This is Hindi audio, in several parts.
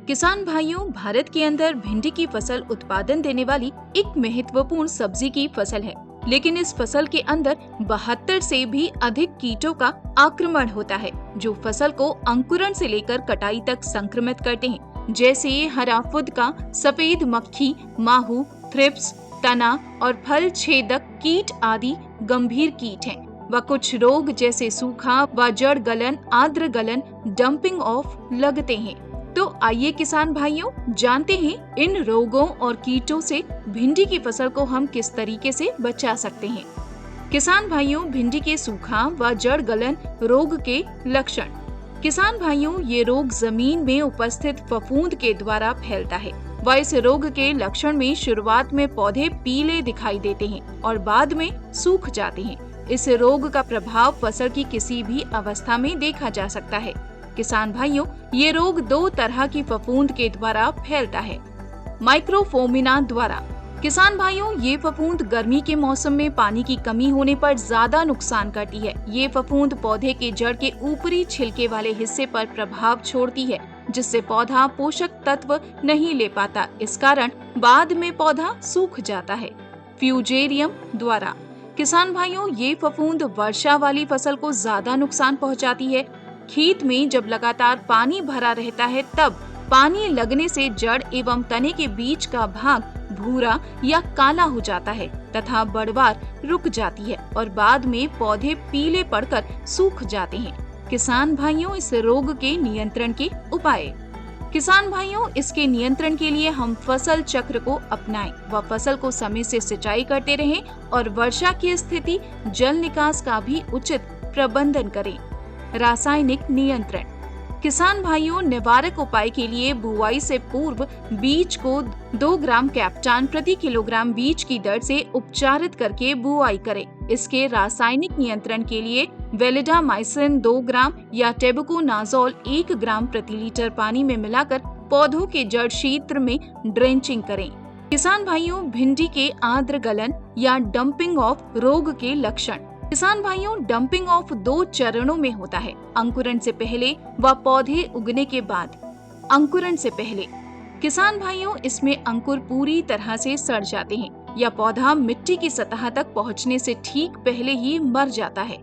किसान भाइयों, भारत के अंदर भिंडी की फसल उत्पादन देने वाली एक महत्वपूर्ण सब्जी की फसल है, लेकिन इस फसल के अंदर 72 से भी अधिक कीटों का आक्रमण होता है, जो फसल को अंकुरण से लेकर कटाई तक संक्रमित करते हैं। जैसे हरा फुदका, सफेद मक्खी, माहू, थ्रिप्स, तना और फल छेदक कीट आदि गंभीर कीट हैं। व कुछ रोग जैसे सूखा व जड़ गलन, आर्द्र गलन, डंपिंग ऑफ लगते हैं। तो आइए किसान भाइयों, जानते हैं इन रोगों और कीटों से भिंडी की फसल को हम किस तरीके से बचा सकते हैं। किसान भाइयों, भिंडी के सूखा व जड़ गलन रोग के लक्षण। किसान भाइयों, ये रोग जमीन में उपस्थित फफूंद के द्वारा फैलता है। व इस रोग के लक्षण में शुरुआत में पौधे पीले दिखाई देते हैं और बाद में सूख जाते हैं। इस रोग का प्रभाव फसल की किसी भी अवस्था में देखा जा सकता है। किसान भाइयों, ये रोग 2 तरह की फफूंद के द्वारा फैलता है। माइक्रोफोमिना द्वारा। किसान भाइयों, ये फफूंद गर्मी के मौसम में पानी की कमी होने पर ज्यादा नुकसान करती है। ये फफूंद पौधे के जड़ के ऊपरी छिलके वाले हिस्से पर प्रभाव छोड़ती है, जिससे पौधा पोषक तत्व नहीं ले पाता। इस कारण बाद में पौधा सूख जाता है। फ्यूजेरियम द्वारा। किसान भाइयों, ये फफूंद वर्षा वाली फसल को ज्यादा नुकसान पहुंचाती है। खेत में जब लगातार पानी भरा रहता है, तब पानी लगने से जड़ एवं तने के बीच का भाग भूरा या काला हो जाता है तथा बढ़वार रुक जाती है और बाद में पौधे पीले पड़कर सूख जाते हैं। किसान भाइयों, इस रोग के नियंत्रण के उपाय। किसान भाइयों, इसके नियंत्रण के लिए हम फसल चक्र को अपनाएं व फसल को समय से सिंचाई करते रहें और वर्षा की स्थिति, जल निकास का भी उचित प्रबंधन करें। रासायनिक नियंत्रण। किसान भाइयों, निवारक उपाय के लिए बुआई से पूर्व बीज को 2 ग्राम कैप्टान प्रति किलोग्राम बीज की दर से उपचारित करके बुआई करें। इसके रासायनिक नियंत्रण के लिए वेलिडामाइसिन 2 ग्राम या टेबुकोनाजोल 1 ग्राम प्रति लीटर पानी में मिलाकर पौधों के जड़ क्षेत्र में ड्रेंचिंग करें। किसान भाइयों, भिंडी के आर्द्र गलन या डंपिंग ऑफ रोग के लक्षण। किसान भाइयों, डंपिंग ऑफ 2 चरणों में होता है। अंकुरण से पहले व पौधे उगने के बाद। अंकुरण से पहले किसान भाइयों, इसमें अंकुर पूरी तरह से सड़ जाते हैं या पौधा मिट्टी की सतह तक पहुंचने से ठीक पहले ही मर जाता है।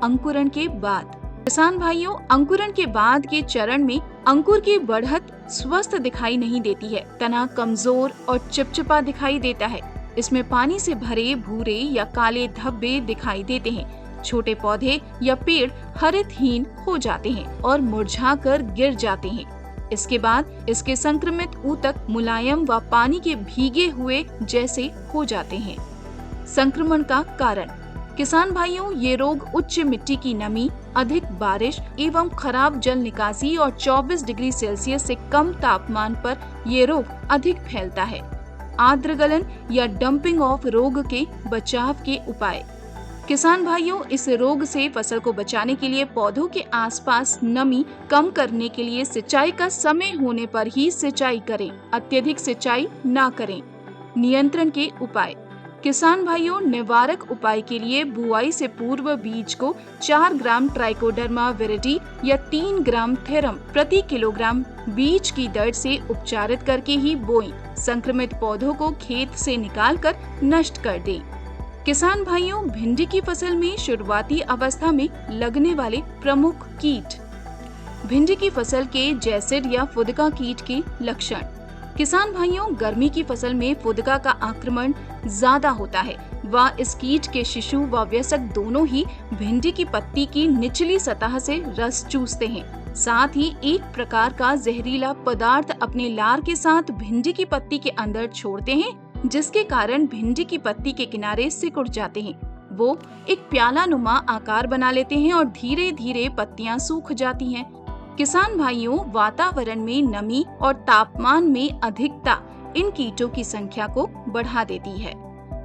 अंकुरण के बाद। किसान भाइयों, अंकुरण के बाद के चरण में अंकुर की बढ़त स्वस्थ दिखाई नहीं देती है। तना कमजोर और चिपचिपा दिखाई देता है। इसमें पानी से भरे भूरे या काले धब्बे दिखाई देते हैं। छोटे पौधे या पेड़ हरितहीन हो जाते हैं और मुरझाकर गिर जाते हैं। इसके बाद इसके संक्रमित ऊतक मुलायम व पानी के भीगे हुए जैसे हो जाते हैं। संक्रमण का कारण। किसान भाइयों, ये रोग उच्च मिट्टी की नमी, अधिक बारिश एवं खराब जल निकासी और 24 डिग्री सेल्सियस से कम तापमान पर ये रोग अधिक फैलता है। आर्द्र गलन या डंपिंग ऑफ रोग के बचाव के उपाय। किसान भाइयों, इस रोग से फसल को बचाने के लिए पौधों के आसपास नमी कम करने के लिए सिंचाई का समय होने पर ही सिंचाई करें। अत्यधिक सिंचाई न करें। नियंत्रण के उपाय। किसान भाइयों, निवारक उपाय के लिए बुआई से पूर्व बीज को 4 ग्राम ट्राइकोडर्मा विरिडी या 3 ग्राम थेरम प्रति किलोग्राम बीज की दर से उपचारित करके ही बोएं। संक्रमित पौधों को खेत से निकालकर नष्ट कर दें। किसान भाइयों, भिंडी की फसल में शुरुआती अवस्था में लगने वाले प्रमुख कीट। भिंडी की फसल के जैसिड या फुदका कीट के लक्षण। किसान भाइयों, गर्मी की फसल में फुदका का आक्रमण ज्यादा होता है व इस कीट के शिशु व वयस्क दोनों ही भिंडी की पत्ती की निचली सतह से रस चूसते हैं। साथ ही एक प्रकार का जहरीला पदार्थ अपने लार के साथ भिंडी की पत्ती के अंदर छोड़ते हैं, जिसके कारण भिंडी की पत्ती के किनारे सिकुड़ जाते हैं। वो एक प्याला नुमा आकार बना लेते हैं और धीरे धीरे पत्तियां सूख जाती हैं। किसान भाइयों, वातावरण में नमी और तापमान में अधिकता इन कीटों की संख्या को बढ़ा देती है।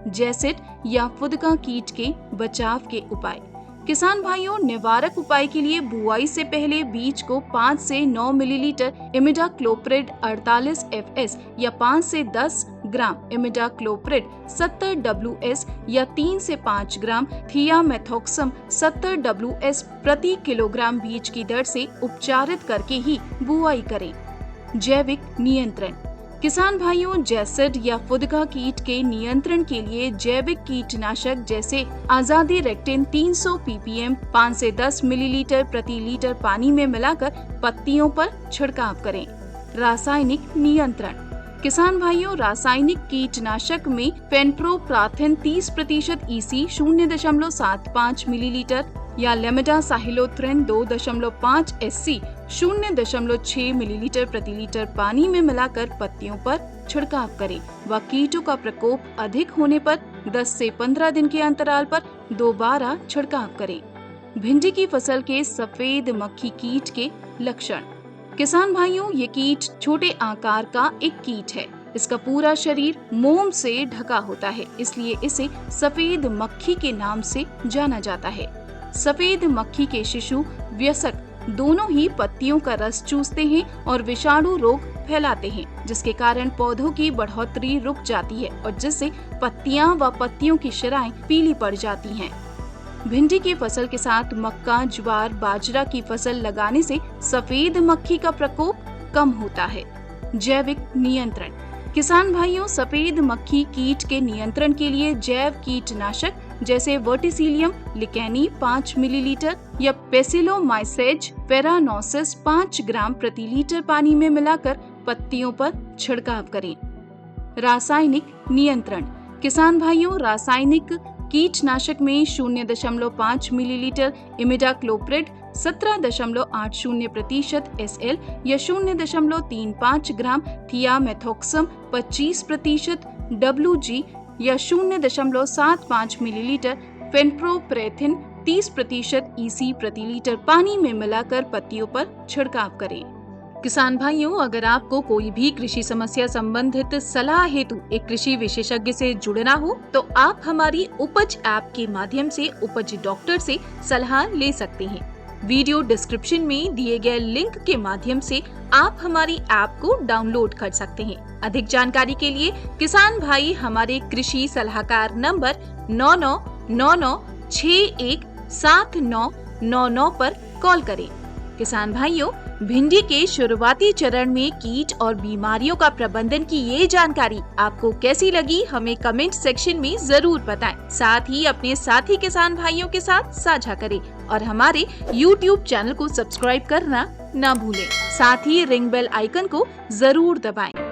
जैसिड या फुदका कीट के बचाव के उपाय। किसान भाइयों, निवारक उपाय के लिए बुआई से पहले बीज को 5 से 9 मिलीलीटर इमिडाक्लोप्रिड 48 FS या 5 से 10 ग्राम इमिडाक्लोप्रिड 70 WS या 3 से 5 ग्राम थियामेथोक्सम 70 WS प्रति किलोग्राम बीज की दर से उपचारित करके ही बुआई करें। जैविक नियंत्रण। किसान भाइयों, जैसिड या फुदका कीट के नियंत्रण के लिए जैविक कीटनाशक जैसे आजादी रेक्टिन 300 ppm 5 से 10 मिलीलीटर प्रति लीटर पानी में मिलाकर पत्तियों पर छिड़काव करें। रासायनिक नियंत्रण। किसान भाइयों, रासायनिक कीटनाशक में फेनप्रोप्राथिन 30% EC 0.75 मिलीलीटर या लेमिडासाहिलोथ्रिन 2.5 SC 0.6 मिलीलीटर प्रति लीटर पानी में मिलाकर पत्तियों पर छिड़काव करें व कीटों का प्रकोप अधिक होने पर 10 से 15 दिन के अंतराल पर दोबारा छिड़काव करें। भिंडी की फसल के सफेद मक्खी कीट के लक्षण। किसान भाइयों, ये कीट छोटे आकार का एक कीट है। इसका पूरा शरीर मोम से ढका होता है, इसलिए इसे सफेद मक्खी के नाम से जाना जाता है। सफेद मक्खी के शिशु वयस्क दोनों ही पत्तियों का रस चूसते हैं और विषाणु रोग फैलाते हैं, जिसके कारण पौधों की बढ़ोतरी रुक जाती है और जिससे पत्तियां व पत्तियों की शिराएं पीली पड़ जाती हैं। भिंडी की फसल के साथ मक्का, ज्वार, बाजरा की फसल लगाने से सफेद मक्खी का प्रकोप कम होता है। जैविक नियंत्रण। किसान भाइयों, सफेद मक्खी कीट के नियंत्रण के लिए जैव कीटनाशक जैसे वर्टिसिलियम लिकेनी 5 मिलीलीटर या पेसिलोमाइसेज पेरानोसिस 5 ग्राम प्रति लीटर पानी में मिलाकर पत्तियों पर छिड़काव करें। रासायनिक नियंत्रण। किसान भाइयों, रासायनिक कीटनाशक में 0.5 मिलीलीटर इमिडाक्लोप्रिड 17.80% SL या 0.35 ग्राम थियामेथोक्सम 25% WG या 0.75 मिलीलीटर फेनप्रोप्रेथिन 30% EC प्रति लीटर पानी में मिलाकर पत्तियों पर छिड़काव करें। किसान भाइयों, अगर आपको कोई भी कृषि समस्या संबंधित सलाह हेतु एक कृषि विशेषज्ञ से जुड़ना हो तो आप हमारी उपज ऐप के माध्यम से उपज डॉक्टर से सलाह ले सकते हैं। वीडियो डिस्क्रिप्शन में दिए गए लिंक के माध्यम से आप हमारी ऐप को डाउनलोड कर सकते हैं। अधिक जानकारी के लिए किसान भाई हमारे कृषि सलाहकार नंबर 9999617999 पर कॉल करें। किसान भाइयों, भिंडी के शुरुआती चरण में कीट और बीमारियों का प्रबंधन की ये जानकारी आपको कैसी लगी, हमें कमेंट सेक्शन में जरूर बताएं। साथ ही अपने साथी किसान भाइयों के साथ साझा करें और हमारे YouTube चैनल को सब्सक्राइब करना ना भूलें। साथ ही रिंग बेल आइकन को जरूर दबाएं।